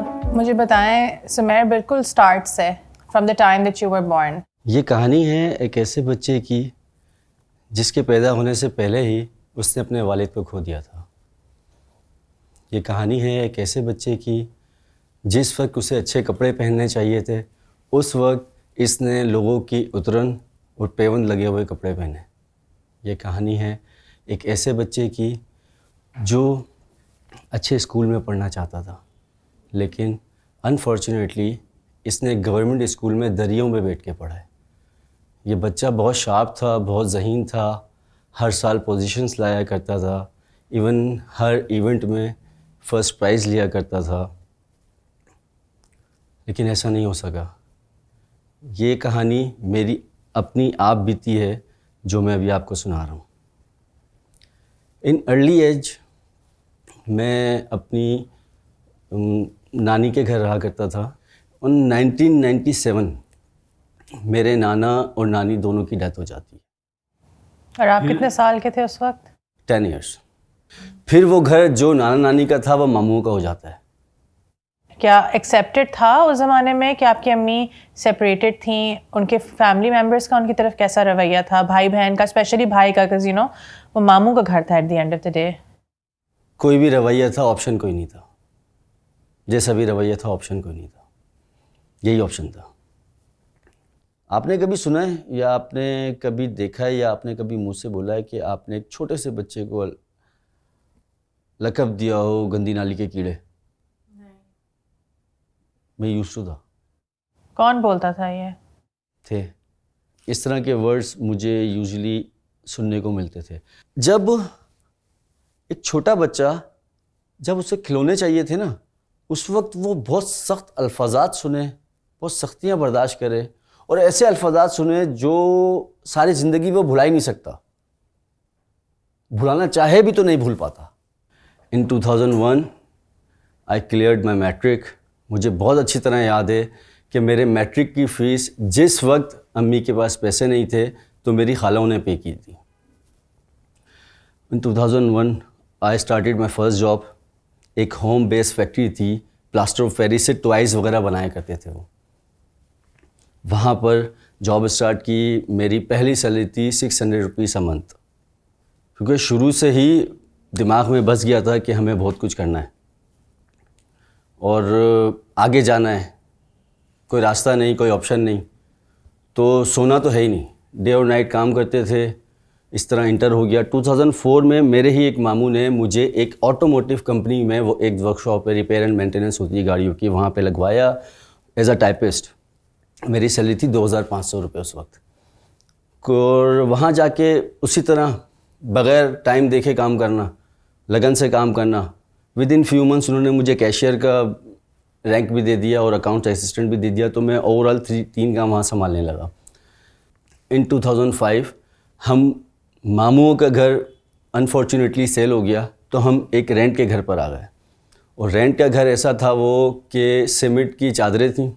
آپ مجھے بتائیں سمیر بالکل سٹارٹ سے from the time that you were born. یہ کہانی ہے ایک ایسے بچے کی جس کے پیدا ہونے سے پہلے ہی اس نے اپنے والد کو کھو دیا تھا. یہ کہانی ہے ایک ایسے بچے کی جس وقت اسے اچھے کپڑے پہننے چاہیے تھے اس وقت اس نے لوگوں کی اترن اور پیوند لگے ہوئے کپڑے پہنے. یہ کہانی ہے ایک ایسے بچے کی جو اچھے اسکول میں پڑھنا چاہتا تھا لیکن انفارچونیٹلی اس نے گورنمنٹ اسکول میں دریوں میں بیٹھ کے پڑھا ہے. یہ بچہ بہت شارپ تھا, بہت ذہین تھا, ہر سال پوزیشنز لایا کرتا تھا, ایون ہر ایونٹ میں فرسٹ پرائز لیا کرتا تھا, لیکن ایسا نہیں ہو سکا. یہ کہانی میری اپنی آپ بیتی ہے جو میں ابھی آپ کو سنا رہا ہوں. ان ارلی ایج میں اپنی نانی کے گھر رہا کرتا تھا. 1997 میرے نانا اور نانی دونوں کی ڈیتھ ہو جاتی ہے. اور آپ کتنے سال کے تھے اس وقت؟ 10 ایئرس. پھر وہ گھر جو نانا نانی کا تھا وہ ماموں کا ہو جاتا ہے. کیا ایکسیپٹڈ تھا اس زمانے میں کہ آپ کی امی سپریٹڈ تھیں؟ ان کے فیملی ممبرس کا ان کی طرف کیسا رویہ تھا؟ بھائی بہن کا, اسپیشلی بھائی کا, کز وہ ماموں کا گھر تھا at the end of the day. کوئی بھی رویہ تھا, آپشن کوئی نہیں تھا. جیسا بھی رویہ تھا آپشن کوئی نہیں تھا, یہی آپشن تھا. آپ نے کبھی سنا ہے یا آپ نے کبھی دیکھا ہے یا آپ نے کبھی منہ سے بولا ہے کہ آپ نے ایک چھوٹے سے بچے کو لقب دیا ہو گندی نالی کے کیڑے؟ میں یوز ٹو تھا. کون بولتا تھا یہ؟ تھے اس طرح کے ورڈز مجھے یوزلی سننے کو ملتے تھے. جب ایک چھوٹا بچہ جب اسے کھلونے چاہیے تھے نا اس وقت وہ بہت سخت الفاظات سنے, بہت سختیاں برداشت کرے اور ایسے الفاظات سنے جو ساری زندگی وہ بھلا ہی نہیں سکتا, بھلانا چاہے بھی تو نہیں بھول پاتا. ان 2001 آئی کلیئرڈ مائی میٹرک. مجھے بہت اچھی طرح یاد ہے کہ میرے میٹرک کی فیس جس وقت امی کے پاس پیسے نہیں تھے تو میری خالوں نے پے کی تھی. ان 2001 I started my first job. ایک ہوم بیس فیکٹری تھی, پلاسٹر آف پیرس سے ٹوائز وغیرہ بنایا کرتے تھے وہ. وہاں پر جاب اسٹارٹ کی. میری پہلی سیلری تھی 600 روپیز اے منتھ, کیونکہ شروع سے ہی دماغ میں بس گیا تھا کہ ہمیں بہت کچھ کرنا ہے اور آگے جانا ہے. کوئی راستہ نہیں, کوئی آپشن نہیں, تو سونا تو ہے ہی نہیں. ڈے اور نائٹ کام کرتے تھے. اس طرح انٹر ہو گیا. 2004 میں میرے ہی ایک ماموں نے مجھے ایک آٹوموٹیو کمپنی میں, وہ ایک ورک شاپ پہ ریپیئر اینڈ مینٹیننس ہوتی ہے گاڑیوں کی, وہاں پہ لگوایا ایز اے ٹائپسٹ. میری سیلری تھی 2500 روپے اس وقت. اور وہاں جا کے اسی طرح بغیر ٹائم دیکھے کام کرنا, لگن سے کام کرنا. ود ان فیو منتھس انہوں نے مجھے کیشیئر کا رینک بھی دے دیا اور اکاؤنٹ اسسٹنٹ بھی دے دیا, تو میں اوور آل 3 کام وہاں سنبھالنے لگا. ان 2005 ہم ماموں کا گھر انفارچونیٹلی سیل ہو گیا تو ہم ایک رینٹ کے گھر پر آ گئے. اور رینٹ کا گھر ایسا تھا وہ کہ سیمنٹ کی چادریں تھیں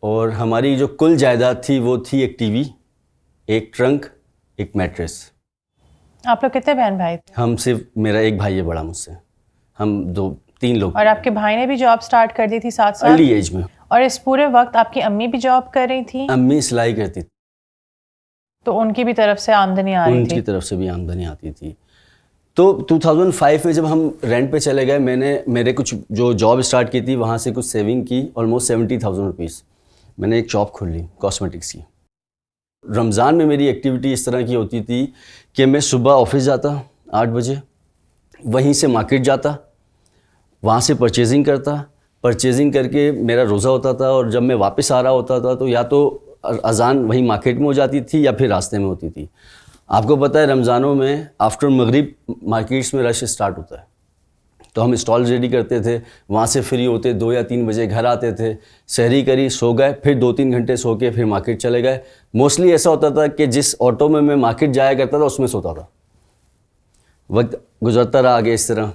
اور ہماری جو کل جائیداد تھی وہ تھی ایک ٹی وی, ایک ٹرنک, ایک میٹریس. آپ لوگ کتنے بہن بھائی تھے؟ ہم صرف, میرا ایک بھائی ہے بڑا مجھ سے, ہم 3 لوگ. اور آپ کے بھائی نے بھی جاب سٹارٹ کر دی تھی 7 سال ارلی ایج میں. اور اس پورے وقت آپ کی امی بھی جاب کر رہی تھی؟ امی سلائی کرتی تھی تو ان کی بھی طرف سے آمدنی آ رہی تھی؟ ان کی طرف سے بھی آمدنی آتی تھی. تو 2005 میں جب ہم رینٹ پہ چلے گئے, میں نے میرے کچھ جو جاب اسٹارٹ کی تھی وہاں سے کچھ سیونگ کی, آلموسٹ 70,000 روپیز. میں نے ایک شاپ کھول لی کاسمیٹکس کی. رمضان میں میری ایکٹیویٹی اس طرح کی ہوتی تھی کہ میں صبح آفس جاتا 8 بجے, وہیں سے مارکیٹ جاتا, وہاں سے پرچیزنگ کرتا, پرچیزنگ کر کے میرا روزہ ہوتا تھا, اور جب میں واپس آ رہا ہوتا تھا تو یا تو اذان وہیں مارکیٹ میں ہو جاتی تھی یا پھر راستے میں ہوتی تھی. آپ کو پتہ ہے رمضانوں میں آفٹر مغرب مارکیٹس میں رش اسٹارٹ ہوتا ہے, تو ہم اسٹال ریڈی کرتے تھے, وہاں سے فری ہوتے 2 یا 3 بجے گھر آتے تھے, سحری کری, سو گئے, پھر 2-3 گھنٹے سو کے پھر مارکیٹ چلے گئے. موسٹلی ایسا ہوتا تھا کہ جس آٹو میں مارکیٹ جایا کرتا تھا اس میں سوتا تھا. وقت گزرتا رہا آگے اس طرح,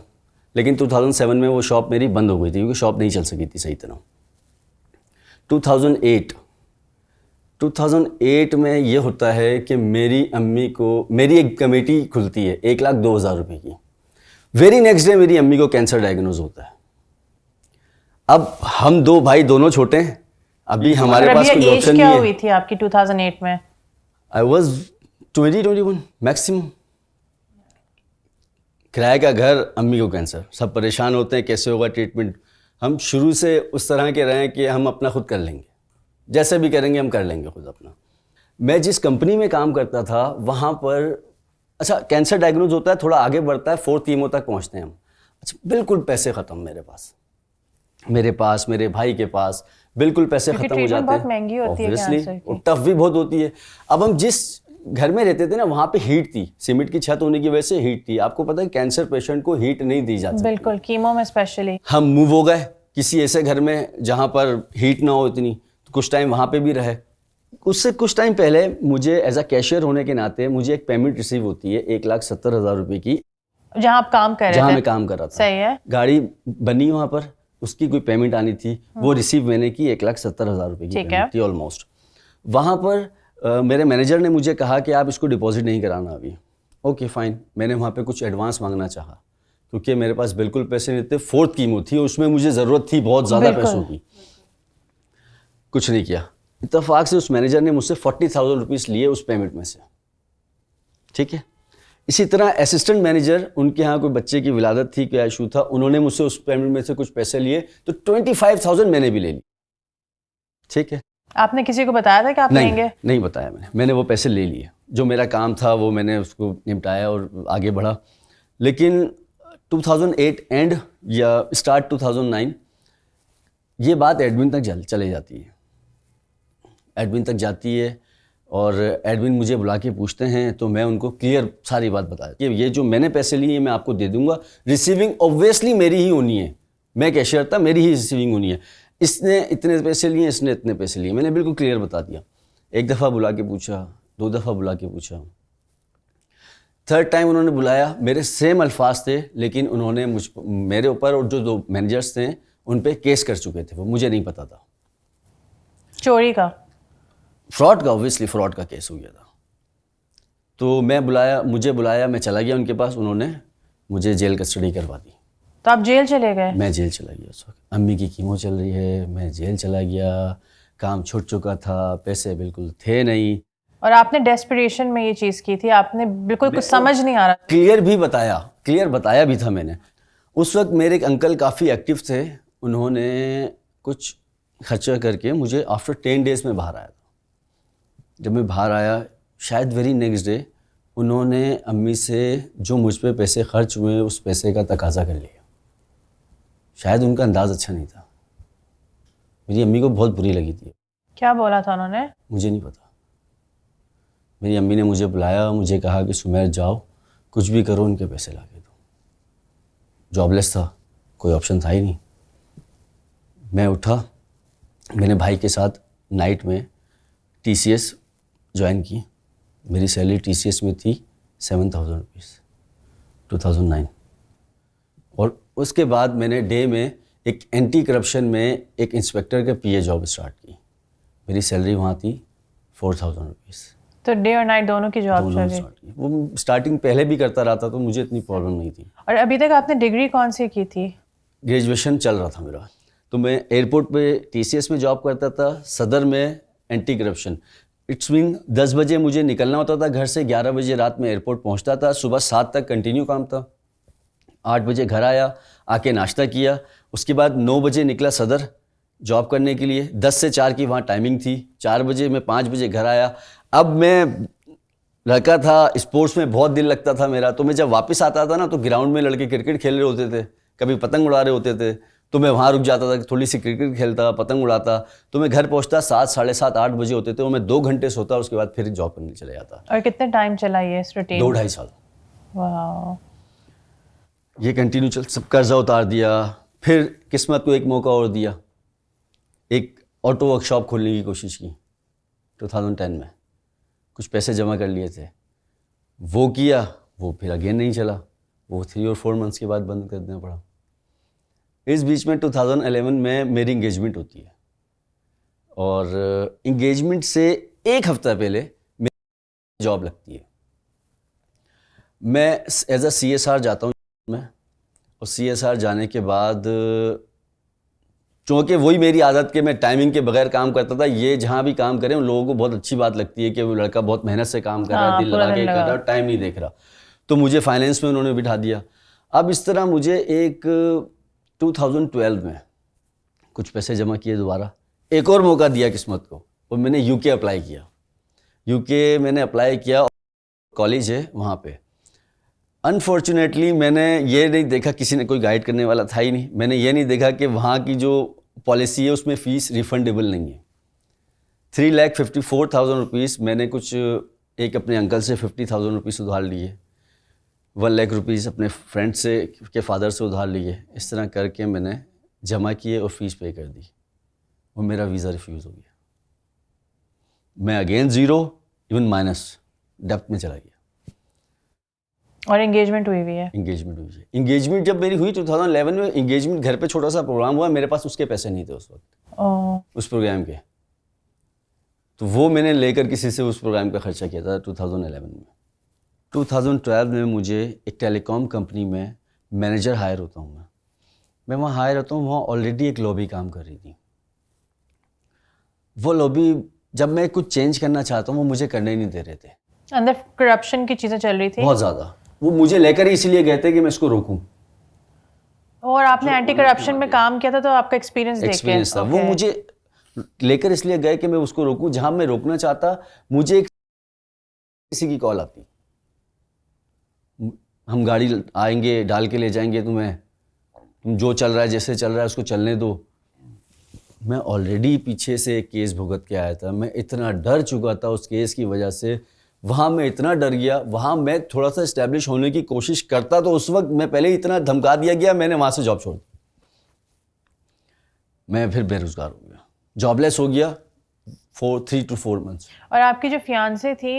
لیکن 2007 میں وہ شاپ میری بند ہو گئی تھی کیونکہ شاپ نہیں چل سکی تھی صحیح طرح. 2008 میں یہ ہوتا ہے کہ میری امی کو, میری ایک کمیٹی کھلتی ہے 1,02,000 روپے کی. ویری نیکسٹ ڈے میری امی کو کینسر ڈائگنوز ہوتا ہے. اب ہم دو بھائی دونوں چھوٹے ہیں, ابھی ہمارے پاس کوئی آپشن نہیں ہے. کیا ہوئی تھی آپ کی 2008 میں؟ I was 21 maximum. کرایہ کا گھر, امی کو کینسر, سب پریشان ہوتے ہیں کیسے ہوگا ٹریٹمنٹ. ہم شروع سے اس طرح کے رہے کہ ہم اپنا خود کر لیں گے, جیسے بھی کریں گے ہم کر لیں گے خود اپنا. میں جس کمپنی میں کام کرتا تھا وہاں پر, اچھا کینسر ڈائگنوز ہوتا ہے, تھوڑا آگے بڑھتا ہے, 4 کیمو تک پہنچتے ہیں ہم. اچھا بالکل پیسے ختم میرے پاس, میرے بھائی کے پاس, بالکل پیسے ختم ہو جاتے ہیں. بہت مہنگی ہوتی ہے کینسر کی, ٹف بھی بہت ہوتی ہے. اب ہم جس گھر میں رہتے تھے نا وہاں پہ ہیٹ تھی, سیمنٹ کی چھت ہونے کی وجہ سے ہیٹ تھی. آپ کو پتہ ہے کینسر پیشنٹ کو ہیٹ نہیں دی جاتی. بالکل, کیمو میں اسپیشلی. ہم موو ہو گئے کسی ایسے گھر میں جہاں پر ہیٹ نہ ہو اتنی, تو کچھ ٹائم وہاں پہ بھی رہے. اس سے کچھ ٹائم پہلے مجھے ایز اے کیشیئر ہونے کے ناطے مجھے ایک پیمنٹ ریسیو ہوتی ہے 1,70,000 روپے کی, جہاں آپ کام کر رہے تھے, جہاں میں کام کر رہا تھا. صحیح ہے. گاڑی بنی وہاں پر, اس کی کوئی پیمنٹ آنی تھی, وہ ریسیو میں نے کی 1,70,000 روپے کی پیمنٹ تھی آلموسٹ. وہاں پر میرے مینیجر نے مجھے کہا کہ آپ اس کو ڈپازٹ نہیں کرانا ابھی. Okay fine. میں نے وہاں پہ کچھ ایڈوانس مانگنا چاہا کیونکہ میرے پاس بالکل پیسے نہیں تھے. 4th کیمو تھی, اس میں مجھے ضرورت تھی بہت زیادہ پیسوں کی. کچھ نہیں کیا. اتفاق سے اس مینیجر نے مجھ سے 40,000 روپیز لیے اس پیمنٹ میں سے. ٹھیک ہے. اسی طرح اسسٹنٹ مینیجر, ان کے ہاں کوئی بچے کی ولادت تھی, کیا ایشو تھا, انہوں نے مجھ سے اس پیمنٹ میں سے کچھ پیسے لیے, تو 25,000 میں نے بھی لے لی. ٹھیک ہے. آپ نے کسی کو بتایا تھا کہ آپ لیں گے؟ نہیں بتایا میں نے وہ پیسے لے لیے. جو میرا کام تھا وہ میں نے اس کو نپٹایا اور آگے بڑھا. لیکن 2008 اینڈ یا اسٹارٹ 2009 یہ بات ایڈمن تک چلے جاتی ہے. ایڈمن تک جاتی ہے اور ایڈمن مجھے بلا کے پوچھتے ہیں, تو میں ان کو کلیئر ساری بات بتایا کہ یہ جو میں نے پیسے لیے میں آپ کو دے دوں گا. ریسیونگ اوبویسلی میری ہی ہونی ہے, میں کیشیئر تھا, میری ہی ریسیونگ ہونی ہے. اس نے اتنے پیسے لیے, اس نے اتنے پیسے لیے, میں نے بالکل کلیئر بتا دیا. ایک دفعہ بلا کے پوچھا, 2 دفعہ بلا کے پوچھا, 3rd ٹائم انہوں نے بلایا, میرے سیم الفاظ تھے لیکن انہوں نے میرے اوپر اور جو 2 مینیجرس تھے ان پہ کیس کر چکے تھے, وہ مجھے نہیں پتا تھا. چوری کا, فراڈ کا, اوبویسلی فراڈ کا کیس ہو گیا تھا. تو مجھے بلایا, میں چلا گیا ان کے پاس, انہوں نے مجھے جیل کسٹڈی کروا دی. تو آپ جیل چلے گئے؟ میں جیل چلا گیا. اس وقت امی کی کیمو چل رہی ہے, میں جیل چلا گیا. کام چھوٹ چکا تھا, پیسے بالکل تھے نہیں. اور آپ نے ڈیسپریشن میں یہ چیز کی تھی, آپ نے بالکل کچھ سمجھ نہیں آ رہا. کلیئر بتایا بھی تھا میں نے. اس وقت میرے ایک انکل کافی ایکٹیو تھے, انہوں نے کچھ خرچہ کر کے مجھے آفٹر 10 days میں باہر آیا تھا. جب میں باہر آیا شاید ویری نیکسٹ ڈے انہوں نے امی سے جو مجھ پہ پیسے خرچ ہوئے اس پیسے کا تقاضا کر لیا. شاید ان کا انداز اچھا نہیں تھا. میری امی کو بہت بری لگی تھی. کیا بولا تھا انہوں نے؟ مجھے نہیں پتا. میری امی نے مجھے بلایا, مجھے کہا کہ سمیر جاؤ کچھ بھی کرو, ان کے پیسے لا کے دو. جاب لیس تھا, کوئی آپشن تھا ہی نہیں. میں اٹھا, میں نے بھائی کے ساتھ نائٹ میں TCS جوائن کی. میری سیلری TCS میں تھی 7,000 روپیز 2009. اور اس کے بعد میں نے ڈے میں ایک اینٹی کرپشن میں ایک انسپیکٹر کا PA جاب اسٹارٹ کی. میری سیلری وہاں تھی 4,000 روپیز. تو ڈے اور نائٹ دونوں کی جاب چل رہی؟ وہ اسٹارٹنگ پہلے بھی کرتا رہا تھا تو مجھے اتنی پرابلم نہیں تھی. اور ابھی تک آپ نے ڈگری کون سی کی تھی؟ گریجویشن چل رہا تھا میرا. تو میں ایئرپورٹ پہ TCS میں جاب کرتا تھا, صدر میں اینٹی کرپشن. اٹس مین 10 بجے مجھے نکلنا ہوتا تھا گھر سے, 11 بجے رات میں ایئرپورٹ پہنچتا تھا, صبح 7 تک کنٹینیو کام تھا. 8 بجے گھر آیا, آ کے ناشتہ کیا, اس کے بعد 9 بجے نکلا صدر جاب کرنے کے لیے. 10 سے 4 کی وہاں ٹائمنگ تھی. 4 بجے میں 5 بجے گھر آیا. اب میں لڑکا تھا, اسپورٹس میں بہت دل لگتا تھا میرا, تو میں جب واپس آتا تھا نا تو گراؤنڈ میں لڑکے کرکٹ کھیل رہے ہوتے تھے, کبھی پتنگ اڑا رہے ہوتے تھے, تو میں وہاں رک جاتا تھا, تھوڑی سی کرکٹ کھیلتا, پتنگ اڑاتا. تو میں گھر پہنچتا 7, 7:30, 8 بجے ہوتے تھے, اور میں 2 گھنٹے سوتا, اور اس کے بعد پھر جاب کرنے چلے جاتا. اور کتنے ٹائم چلا یہ اس روٹین؟ 2-2.5 سال. واو. یہ کنٹینیو چل, سب قرضہ اتار دیا. پھر قسمت کو ایک موقع اور دیا, ایک آٹو ورک شاپ کھولنے کی کوشش کی 2010 میں. کچھ پیسے جمع کر لیے تھے, وہ کیا, وہ پھر اگین نہیں چلا, وہ 3 اور 4 منتھس کے بعد بند کر دینا پڑا. اس بیچ میں 2011 میں میری انگیجمنٹ ہوتی ہے, اور انگیجمنٹ سے ایک ہفتہ پہلے میری جاب لگتی ہے. میں ایز اے CSR جاتا ہوں میں, اور CSR جانے کے بعد چونکہ وہی میری عادت کہ میں ٹائمنگ کے بغیر کام کرتا تھا. یہ جہاں بھی کام کریں ان لوگوں کو بہت اچھی بات لگتی ہے کہ وہ لڑکا بہت محنت سے کام کر رہا ہے, دل لگا کے کر رہا ہے, ٹائم نہیں دیکھ رہا. تو مجھے فائنینس میں انہوں نے بٹھا دیا. اب اس طرح مجھے ایک 2012 میں کچھ پیسے جمع کیے, دوبارہ ایک اور موقع دیا قسمت کو, اور میں نے یو کے اپلائی کیا. یو کے میں نے اپلائی کیا, کالج ہے وہاں پہ. انفارچونیٹلی میں نے یہ نہیں دیکھا, کسی نے کوئی گائیڈ کرنے والا تھا ہی نہیں, میں نے یہ نہیں دیکھا کہ وہاں کی جو پالیسی ہے اس میں فیس ریفنڈیبل نہیں ہے. 3,54,000 روپیز میں نے کچھ ایک اپنے انکل سے 50,000 روپیز ادھار لیے, 1 لاکھ روپیز اپنے فرینڈ سے کے فادر سے ادھار لیے. اس طرح کر کے میں نے جمع کیے اور فیس پے کر دی, اور میرا ویزا ریفیوز ہو گیا. میں again zero even minus depth میں چلا گیا. اور انگیجمنٹ ہوئی ہے. انگیجمنٹ جب میری ہوئی 2011 میں, انگیجمنٹ گھر پہ چھوٹا سا پروگرام ہوا, میرے پاس اس کے پیسے نہیں تھے اس وقت اس پروگرام کے, تو وہ میں نے لے کر کسی سے اس پروگرام کا خرچہ کیا تھا 2011 میں. 2012 میں مجھے ایک ٹیلی کام کمپنی میں مینیجر ہائر ہوتا ہوں. میں وہاں ہائر ہوتا ہوں, وہاں آلریڈی ایک لابی کام کر رہی تھی. وہ لابی جب میں کچھ چینج کرنا چاہتا ہوں وہ مجھے کرنے ہی نہیں دے رہے تھے. اندر کرپشن کی چیزیں چل رہی تھی بہت زیادہ. وہ مجھے لے کر ہی اسی لیے گئے تھے کہ میں اس کو روکوں. اور آپ نے اینٹی کرپشن میں کام کیا تھا تو آپ کا ایکسپیرینس تھا. وہ مجھے لے کر اس لیے گئے کہ میں اس کو روکوں. جہاں میں روکنا چاہتا مجھے کسی کی کال آتی, ہم گاڑی آئیں گے ڈال کے لے جائیں گے تمہیں, تم جو چل رہا ہے جیسے چل رہا ہے اس کو چلنے دو. میں آلریڈی پیچھے سے ایک کیس بھگت کے آیا تھا, میں اتنا ڈر چکا تھا اس کیس کی وجہ سے. وہاں میں اتنا ڈر گیا, وہاں میں تھوڑا سا اسٹیبلش ہونے کی کوشش کرتا تو اس وقت میں پہلے ہی اتنا دھمکا دیا گیا, میں نے وہاں سے جاب چھوڑ دی. میں پھر بے روزگار ہو گیا, جاب لیس ہو گیا 3 to 4 months. اور آپ کی جو فیانسے تھی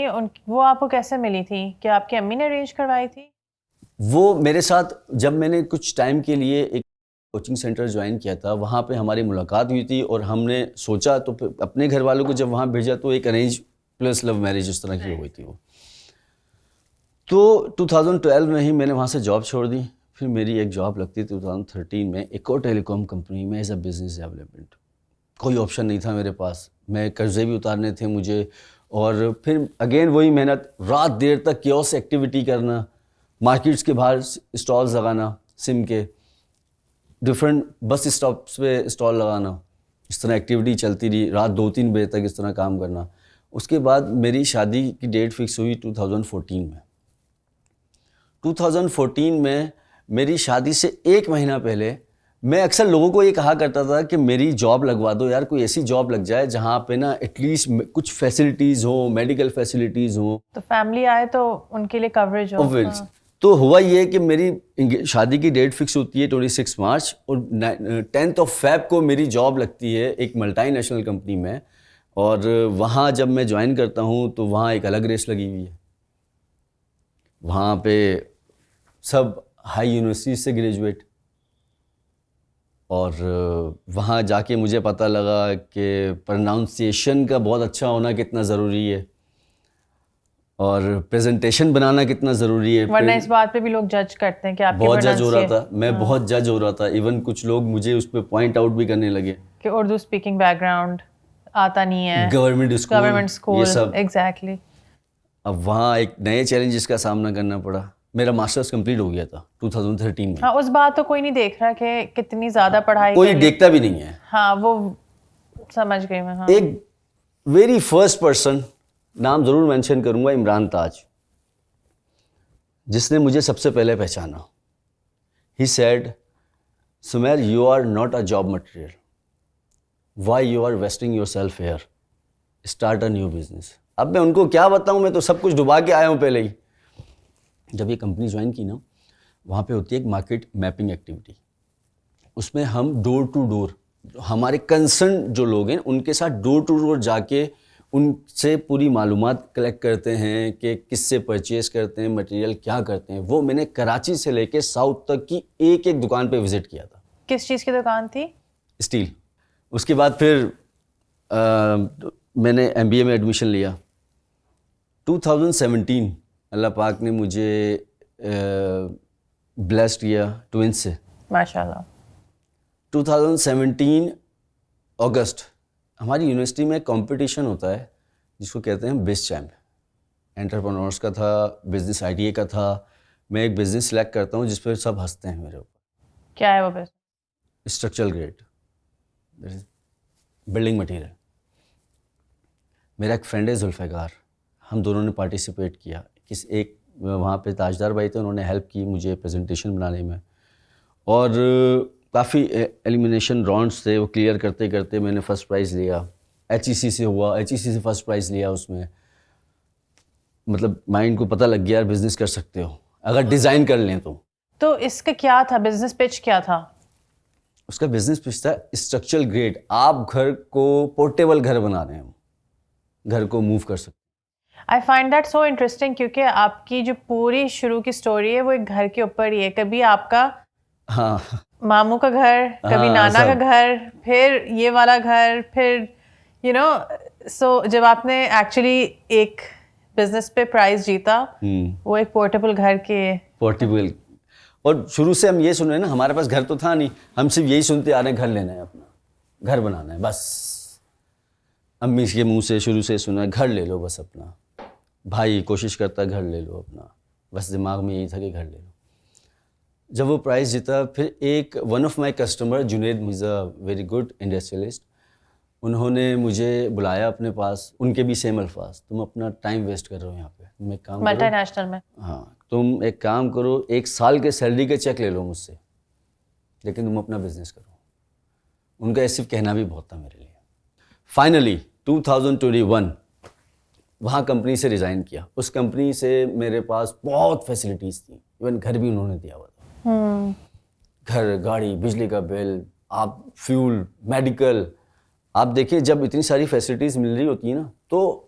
وہ آپ کو کیسے ملی تھی؟ کیا آپ کی امی نے ارینج کروائی تھی؟ وہ میرے ساتھ جب میں نے کچھ ٹائم کے لیے ایک کوچنگ سینٹر جوائن کیا تھا, وہاں پہ ہماری ملاقات ہوئی تھی, اور ہم نے سوچا تو اپنے گھر والوں کو جب وہاں بھیجا تو ایک ارینج پلس لو میرج اس طرح کی ہو گئی تھی وہ. تو 2012 میں ہی میں نے وہاں سے جاب چھوڑ دی. پھر میری ایک جاب لگتی تھی 2013 میں ایک اور ٹیلی کام کمپنی میں ایز اے بزنس ڈیولپمنٹ. کوئی آپشن نہیں تھا میرے پاس, میں قرضے بھی اتارنے تھے مجھے, اور پھر اگین وہی محنت, رات دیر تک کیوس ایکٹیویٹی کرنا, مارکیٹس کے باہر اسٹالز لگانا, سم کے ڈفرینٹ بس اسٹاپس پہ اسٹال لگانا. اس طرح ایکٹیویٹی چلتی رہی, رات 2-3 بجے تک اس طرح کام کرنا. اس کے بعد میری شادی کی ڈیٹ فکس ہوئی 2014 میں. 2014 میں میری شادی سے 1 مہینہ پہلے میں اکثر لوگوں کو یہ کہا کرتا تھا کہ میری جاب لگوا دو یار, کوئی ایسی جاب لگ جائے جہاں پہ نا ایٹ لیسٹ کچھ فیسلٹیز ہوں, میڈیکل فیسلٹیز ہوں, تو فیملی آئے تو ان کے لیے کوریج ہو. تو ہوا یہ کہ میری شادی کی ڈیٹ فکس ہوتی ہے 26 مارچ, اور 10 فیب کو میری جاب لگتی ہے ایک ملٹی نیشنل کمپنی میں. اور وہاں جب میں جوائن کرتا ہوں تو وہاں ایک الگ ریس لگی ہوئی ہے. وہاں پہ سب ہائی یونیورسٹی سے گریجویٹ, اور وہاں جا کے مجھے پتہ لگا کہ پروناؤنسیشن کا بہت اچھا ہونا کتنا ضروری ہے, اور پریزنٹیشن بنانا کتنا ضروری ہے. ورنہ اس بات پہ بھی لوگ جج کرتے ہیں کہ آپ بہت جج ہو رہا تھا, میں بہت جج ہو رہا تھا. ایون کچھ لوگ مجھے اس پہ پوائنٹ آؤٹ بھی کرنے لگے کہ اردو اسپیکنگ بیک گراؤنڈ آتا نہیں ہے, گورنمنٹ اسکول یہ سب. ایگزیکٹلی. اب وہاں ایک نئے چیلنجز کا سامنا کرنا پڑا. میرا ماسٹرز کمپلیٹ ہو گیا تھا 2013 میں. ہاں, اس بات تو کوئی نہیں دیکھ رہا کہ کتنی زیادہ پڑھائی, کوئی دیکھتا بھی نہیں ہے. ہاں وہ سمجھ گئی میں. ہاں, ایک ویری فرسٹ پرسن, نام ضرور مینشن کروں گا, عمران تاج, جس نے مجھے سب سے پہلے پہچانا. He said, Sameer you are not a job material, why you are wasting yourself here, start a new business. اب میں ان کو کیا بتاؤں, میں تو سب کچھ ڈبا کے آیا ہوں پہلے ہی. جب یہ کمپنی جوائن کی نا, وہاں پہ ہوتی ہے ایک مارکیٹ میپنگ ایکٹیویٹی. اس میں ہم ڈور ٹو ڈور ہمارے کنسرن جو لوگ ہیں ان کے ساتھ ڈور ٹو ڈور جا کے ان سے پوری معلومات کلیکٹ کرتے ہیں کہ کس سے پرچیز کرتے ہیں, مٹیریل کیا کرتے ہیں. وہ میں نے کراچی سے لے کے ساؤتھ تک کی ایک ایک دکان پہ وزٹ کیا تھا. کس چیز کی دکان تھی؟ اسٹیل. اس کے بعد پھر میں نے MBA میں ایڈمیشن لیا. 2017 اللہ پاک نے مجھے بلیسڈ کیا ٹوئنس سے. ماشاء اللہ. 2017 اگست ہماری یونیورسٹی میں ایک کمپٹیشن ہوتا ہے جس کو کہتے ہیں بز چیمپ. انٹرپرنورس کا تھا, بزنس آئیڈیا کا تھا. میں ایک بزنس سلیکٹ کرتا ہوں جس پہ سب ہنستے ہیں میرے اوپر. کیا ہے وہ business? Structural grade building material. میرا ایک فرینڈ ہے ذوالفقار, ہم دونوں نے پارٹیسپیٹ کیا. ایک وہاں پہ تاجدار بھائی تھے, انہوں نے ہیلپ کی مجھے پریزنٹیشن بنانے میں, اور کافی ایلیمینیشن راؤنڈس تھے, وہ کلیئر کرتے کرتے میں نے فرسٹ پرائز لیا. HEC سے ہوا, HEC سے فرسٹ پرائز لیا. اس میں مطلب مائنڈ کو پتہ لگ گیا یار بزنس کر سکتے ہو اگر ڈیزائن کر لیں تو. تو اس کا کیا تھا بزنس پچ کیا تھا؟ اس کا بزنس پچ تھا اسٹرکچرل گریڈ. آپ گھر کو پورٹیبل گھر بنا رہے ہیں, گھر کو موو کر سکتے. I find that so interesting کیونکہ آپ کی جو پوری شروع کی اسٹوری ہے وہ ایک گھر کے اوپر ہی ہے. کبھی آپ کا ہاں ماموں کا گھر, کبھی نانا کا گھر, پھر یہ والا گھر, پھر سو جب آپ نے ایکچولی ایک بزنس پہ پرائز جیتا وہ ایک پورٹیبل گھر کے پورٹیبل. اور شروع سے ہم یہ سن رہے ہیں نا, ہمارے پاس گھر تو تھا نہیں, ہم صرف یہی سنتے آ رہے ہیں گھر لینا ہے, اپنا گھر بنانا ہے بس. امی کے منہ سے شروع سے سنا گھر لے لو بس اپنا, بھائی کوشش کرتا گھر لے لو اپنا, بس دماغ میں یہی تھا کہ گھر لے لو. جب وہ پرائز جیتا پھر ایک one of my customer Junaid, he a very good industrialist, انہوں نے مجھے بلایا اپنے پاس. ان کے بھی سیم الفاظ, تم اپنا ٹائم ویسٹ کر رہے ہو یہاں پہ, تم ایک کام ملٹی نیشنل میں. ہاں تم ایک کام کرو, 1 سال کے سیلری کے چیک لے لو مجھ سے, لیکن تم اپنا بزنس کرو. ان کا یہ صرف کہنا بھی بہت تھا میرے لیے. فائنلی 2021 وہاں کمپنی سے ریزائن کیا. اس کمپنی سے میرے پاس بہت فیسلٹیز تھیں, ایون گھر بھی انہوں نے دیا ہوا تھا. گھر, گاڑی, بجلی کا بل, آپ فیول, میڈیکل. آپ دیکھیں جب اتنی ساری فیسلٹیز مل رہی ہوتی ہیں نا, تو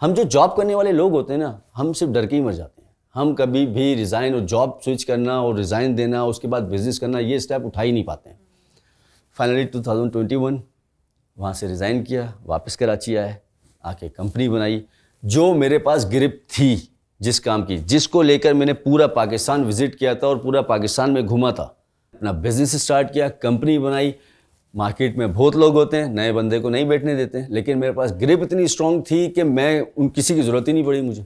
ہم جو جاب کرنے والے لوگ ہوتے ہیں نا, ہم صرف ڈر کے ہی مر جاتے ہیں. ہم کبھی بھی ریزائن اور جاب سوئچ کرنا اور ریزائن دینا, اس کے بعد بزنس کرنا, یہ اسٹیپ اٹھا ہی نہیں پاتے ہیں. فائنلی 2021 وہاں سے ریزائن کیا, واپس کراچی آئے, آ کے کمپنی بنائی. جو میرے پاس گرپ تھی جس کام کی, جس کو لے کر میں نے پورا پاکستان وزٹ کیا تھا اور پورا پاکستان میں گھوما تھا, اپنا بزنس اسٹارٹ کیا, کمپنی بنائی. مارکیٹ میں بہت لوگ ہوتے ہیں, نئے بندے کو نہیں بیٹھنے دیتے, لیکن میرے پاس گرپ اتنی اسٹرانگ تھی کہ میں کسی کی ضرورت ہی نہیں پڑی مجھے.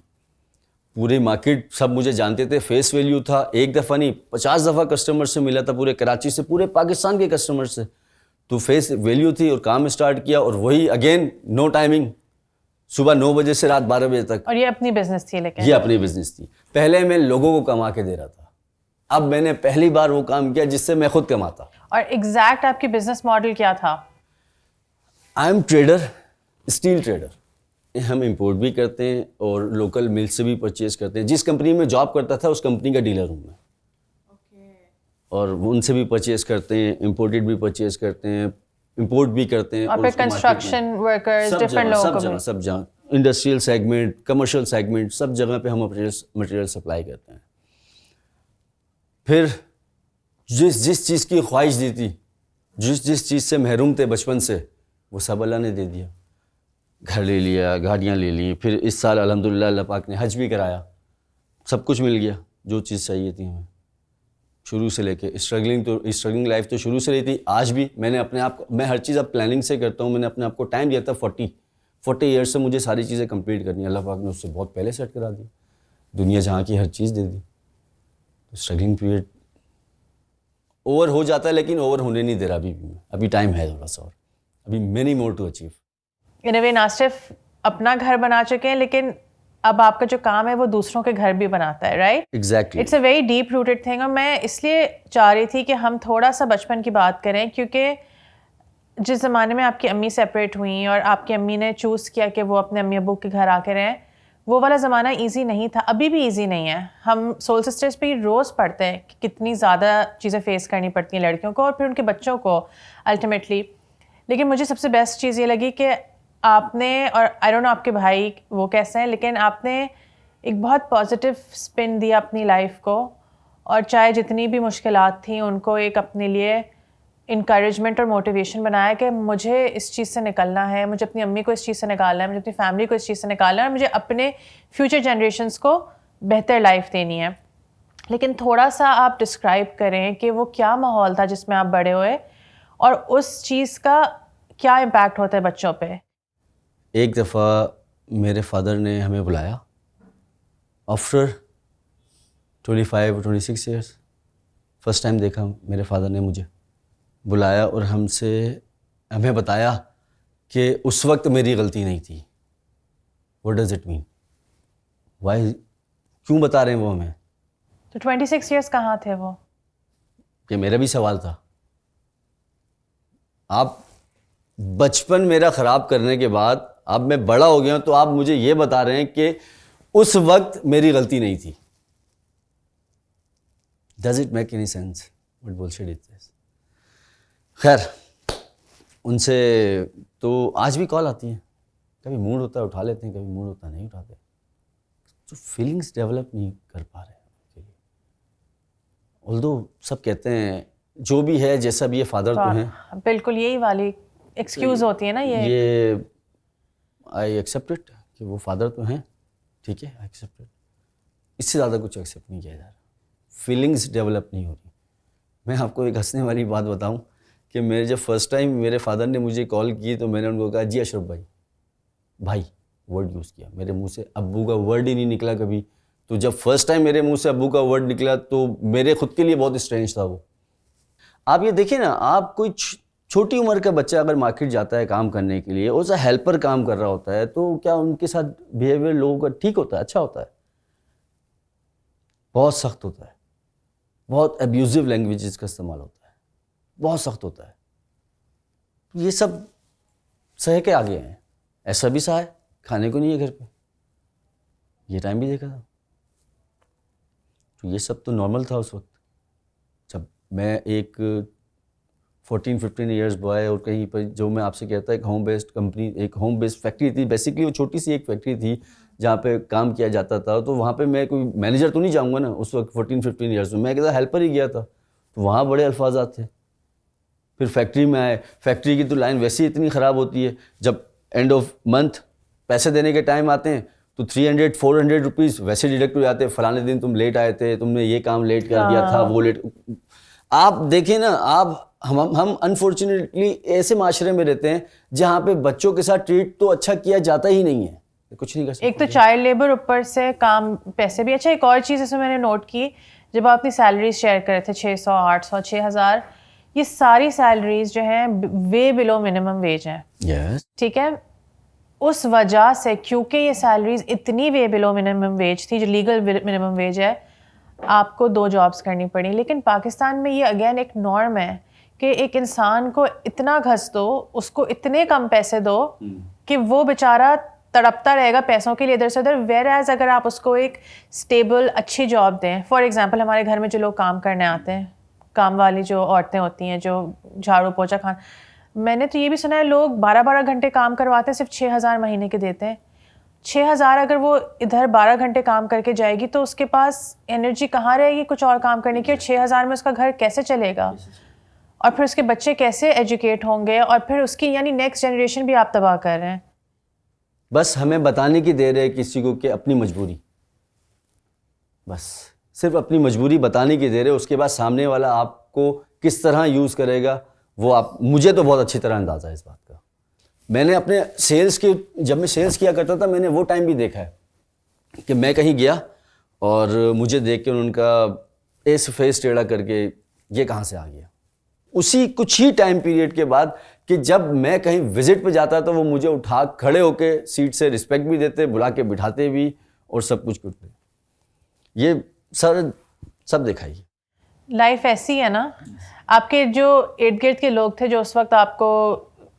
پوری مارکیٹ سب مجھے جانتے تھے, فیس ویلیو تھا. ایک دفعہ نہیں 50 دفعہ کسٹمر سے ملا تھا, پورے کراچی سے, پورے پاکستان کے کسٹمر سے. تو فیس ویلیو تھی اور کام اسٹارٹ کیا. اور وہی اگین نو ٹائمنگ, صبح 9 بجے سے رات 12 بجے تک. اور یہ اپنی بزنس تھی؟ لیکن یہ اپنی بزنس تھی. پہلے میں لوگوں کو کما کے دے رہا تھا, اب میں نے پہلی بار وہ کام کیا جس سے میں خود کماتا. اور ایگزیکٹ آپ کی بزنس ماڈل کیا تھا؟ I am trader, steel trader. ہم امپورٹ بھی کرتے ہیں اور لوکل مل سے بھی پرچیز کرتے ہیں. جس کمپنی میں جاب کرتا تھا اس کمپنی کا ڈیلر ہوں میں, اور ان سے بھی پرچیز کرتے ہیں, امپورٹڈ بھی پرچیز کرتے ہیں, امپورٹ بھی کرتے ہیں. اور پھر کنسٹرکشن ورکرز, ڈفرینٹ لوگوں کو, سب جگہ انڈسٹریل سیگمنٹ, کمرشل سیگمنٹ, سب جگہ پہ ہم مٹیریل سپلائی کرتے ہیں. پھر جس چیز کی خواہش دی تھی, جس چیز سے محروم تھے بچپن سے, وہ سب اللہ نے دے دیا. گھر لے لیا, گاڑیاں لے لی. پھر اس سال الحمدللہ اللہ پاک نے حج بھی کرایا. سب کچھ مل گیا جو چیز چاہیے تھی ہمیں. شروع سے لے کے اسٹرگلنگ لائف تو شروع سے رہی تھی. آج بھی میں نے اپنے آپ کو, میں ہر چیز اب پلاننگ سے کرتا ہوں. میں نے اپنے آپ کو ٹائم دیا تھا 40 ایئرس سے مجھے ساری چیزیں کمپلیٹ کرنی ہے. اللہ پاک نے اس سے بہت پہلے سیٹ کرا دی. دنیا جہاں کی ہر چیز دے دی. اسٹرگلنگ پیریڈ اوور ہو جاتا ہے, لیکن اوور ہونے نہیں دے رہا ابھی بھی. ابھی ٹائم ہے تھوڑا سا, اور ابھی مینی مور ٹو اچیو. ان اے وے نا صرف اپنا گھر بنا چکے ہیں, لیکن اب آپ کا جو کام ہے وہ دوسروں کے گھر بھی بناتا ہے, right? Exactly. It's a very deep rooted thing. اور میں اس لیے چاہ رہی تھی کہ ہم تھوڑا سا بچپن کی بات کریں, کیونکہ جس زمانے میں آپ کی امی سپریٹ ہوئیں اور آپ کی امی نے چوز کیا کہ وہ اپنے امی ابو کے گھر آ کے رہیں, وہ والا زمانہ ایزی نہیں تھا. ابھی بھی ایزی نہیں ہے. ہم سول سسٹرس پہ روز پڑھتے ہیں کہ کتنی زیادہ چیزیں فیس کرنی پڑتی ہیں لڑکیوں کو اور پھر ان کے بچوں کو الٹیمیٹلی. لیکن مجھے سب سے بیسٹ چیز یہ لگی کہ آپ نے, اور آئی ڈونٹ نو آپ کے بھائی وہ کیسے ہیں, لیکن آپ نے ایک بہت پازیٹیو اسپن دیا اپنی لائف کو, اور چاہے جتنی بھی مشکلات تھیں ان کو ایک اپنے لیے انکریجمنٹ اور موٹیویشن بنایا کہ مجھے اس چیز سے نکلنا ہے, مجھے اپنی امی کو اس چیز سے نکالنا ہے, مجھے اپنی فیملی کو اس چیز سے نکالنا ہے, اور مجھے اپنے فیوچر جنریشنس کو بہتر لائف دینی ہے. لیکن تھوڑا سا آپ ڈسکرائب کریں کہ وہ کیا ماحول تھا جس میں آپ بڑے ہوئے, اور اس چیز کا کیا امپیکٹ ہوتا ہے بچوں پہ؟ ایک دفعہ میرے فادر نے ہمیں بلایا آفٹر 25 اور 26 ایئرس. فرسٹ ٹائم دیکھا میرے فادر نے مجھے بلایا اور ہمیں بتایا کہ اس وقت میری غلطی نہیں تھی. What does it mean? Why? کیوں بتا رہے ہیں وہ ہمیں؟ تو 26 ایئرس کہاں تھے وہ؟ کہ میرا بھی سوال تھا. آپ بچپن میرا خراب کرنے کے بعد اب میں بڑا ہو گیا ہوں تو آپ مجھے یہ بتا رہے ہیں کہ اس وقت میری غلطی نہیں تھی. Does it make any sense? What bullshit is this? خیر ان سے تو آج بھی کال آتی ہیں, کبھی موڈ ہوتا ہے اٹھا لیتے ہیں, کبھی موڈ ہوتا ہے نہیں اٹھاتے. تو فیلنگس ڈیولپ نہیں کر پا رہے ہیں. آلدو سب کہتے ہیں جو بھی ہے جیسا بھی ہے فادر تو ہیں. بالکل یہی والی ایکسکیوز ہوتی ہے نا یہ آئی ایکسیپٹ اٹ کہ وہ فادر تو ہیں, ٹھیک ہے آئی ایکسیپٹ اٹ. اس سے زیادہ کچھ ایکسیپٹ نہیں کیا جا رہا. فیلنگس ڈیولپ نہیں ہو رہی. میں آپ کو ایک ہنسنے والی بات بتاؤں کہ میرے جب فرسٹ ٹائم میرے فادر نے مجھے کال کی تو میں نے ان کو کہا جی اشرف بھائی ورڈ یوز کیا. میرے منہ سے ابو کا ورڈ ہی نہیں نکلا کبھی. تو جب فرسٹ ٹائم میرے منہ سے ابو کا ورڈ نکلا تو میرے خود کے لیے بہت اسٹرینج تھا وہ. آپ یہ دیکھیں نا, آپ کوئی چھوٹی عمر کا بچہ اگر مارکیٹ جاتا ہے کام کرنے کے لیے, اس ہیلپر کام کر رہا ہوتا ہے, تو کیا ان کے ساتھ بیہیویئر لوگوں کا ٹھیک ہوتا ہے, اچھا ہوتا ہے؟ بہت سخت ہوتا ہے. بہت ابیوزو لینگویجز کا استعمال ہوتا ہے, بہت سخت ہوتا ہے. یہ سب سہ کے آگے ہیں. ایسا بھی سہا ہے, کھانے کو نہیں ہے گھر پہ, یہ ٹائم بھی دیکھا تھا. تو یہ سب تو نارمل تھا اس وقت جب میں ایک 14-15 ایئرس بوائے, اور کہیں پر جو میں آپ سے کہتا ایک ہوم بیسڈ کمپنی, ایک ہوم بیسڈ فیکٹری تھی. بیسکلی وہ چھوٹی سی ایک فیکٹری تھی جہاں پہ کام کیا جاتا تھا. تو وہاں پہ میں کوئی مینیجر تو نہیں جاؤں گا نا اس وقت 14-15 ایئرس میں کہتا ہیلپر ہی گیا تھا. تو وہاں بڑے الفاظات تھے. پھر فیکٹری میں آئے, فیکٹری کی تو لائن ویسے ہی اتنی خراب ہوتی ہے, جب اینڈ آف منتھ پیسے دینے کے ٹائم آتے ہیں تو 300-400 روپیز ویسے ڈیڈکٹ ہو جاتے ہیں. فلانے دن تم لیٹ آئے تھے, تم نے یہ کام لیٹ کر دیا تھا, وہ لیٹ. آپ دیکھیں نا, ہم انفارچونیٹلی ایسے معاشرے میں رہتے ہیں جہاں پہ بچوں کے ساتھ ٹریٹ تو اچھا کیا جاتا ہی نہیں ہے. کچھ نہیں کر سکتے. ایک تو چائلڈ لیبر, اوپر سے کام پیسے بھی. اچھا ایک اور چیز اس میں نے نوٹ کی, جب آپ اپنی سیلریز شیئر کر رہے تھے 600, 800, 6000, یہ ساری سیلریز جو ہیں وے بلو منیمم ویج ہیں. ٹھیک ہے, اس وجہ سے کیونکہ یہ سیلریز اتنی وے بلو منیمم ویج تھی جو لیگل منیمم ویج ہے, آپ کو 2 جابس کرنی پڑی. لیکن پاکستان میں یہ اگین ایک نارم ہے کہ ایک انسان کو اتنا گھس دو, اس کو اتنے کم پیسے دو کہ وہ بیچارہ تڑپتا رہے گا پیسوں کے لیے ادھر سے ادھر. ویئر ایز اگر آپ اس کو ایک اسٹیبل اچھی جاب دیں, فار ایگزامپل ہمارے گھر میں جو لوگ کام کرنے آتے ہیں, کام والی جو عورتیں ہوتی ہیں جو جھاڑو پوچھا کھانا, میں نے تو یہ بھی سنا ہے لوگ 12-12 گھنٹے کام کرواتے ہیں, صرف 6000 مہینے کے دیتے ہیں. 6000 اگر وہ ادھر 12 گھنٹے کام کر کے جائے گی تو اس کے پاس انرجی کہاں رہے گی کچھ اور کام کرنے کی, اور 6000 میں اس کا گھر کیسے چلے گا, اور پھر اس کے بچے کیسے ایجوکیٹ ہوں گے, اور پھر اس کی یعنی نیکسٹ جنریشن بھی آپ تباہ کر رہے ہیں. بس ہمیں بتانے کی دیر ہے کسی کو کہ اپنی مجبوری, بس صرف اپنی مجبوری بتانے کی دیر ہے. اس کے بعد سامنے والا آپ کو کس طرح یوز کرے گا وہ مجھے تو بہت اچھی طرح اندازہ ہے اس بات کا. میں نے اپنے سیلز کی, جب میں سیلز کیا کرتا تھا, میں نے وہ ٹائم بھی دیکھا ہے کہ میں کہیں گیا اور مجھے دیکھ کے ان کا ایس فیس ٹیڑھا کر کے یہ کہاں سے آ گیا. اسی کچھ ہی ٹائم پیریڈ کے بعد کہ جب میں کہیں وزٹ پہ جاتا تو وہ مجھے اٹھا کھڑے ہو کے سیٹ سے رسپیکٹ بھی دیتے, بلا کے بٹھاتے بھی, اور سب کچھ کرتے. یہ سب دیکھا ہی. لائف ایسی ہے نا. آپ کے جو ارد گرد کے لوگ تھے جو اس وقت آپ کو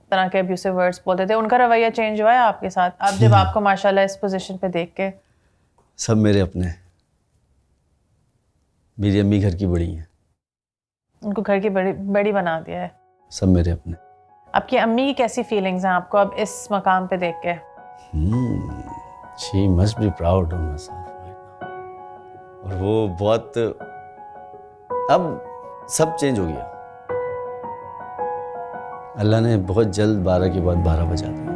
طرح کے ابیوسو ورڈز بولتے تھے, ان کا رویہ چینج ہوا ہے آپ کے ساتھ, اب جب آپ کو ماشاءاللہ اس پوزیشن پہ دیکھ کے؟ سب میرے اپنے. میری امی گھر کی بڑی ہیں, ان کو گھر کی بڑی بنا دیا ہے. سب میرے اپنے. آپ کی امی کی کیسی فیلنگز ہیں آپ کو اب اس مقام پہ دیکھ کے؟ She must be proud of herself right now. اور وہ بہت, اب سب چینج ہو گیا. اللہ نے بہت جلد 12 کے بعد 12 بجا دیا.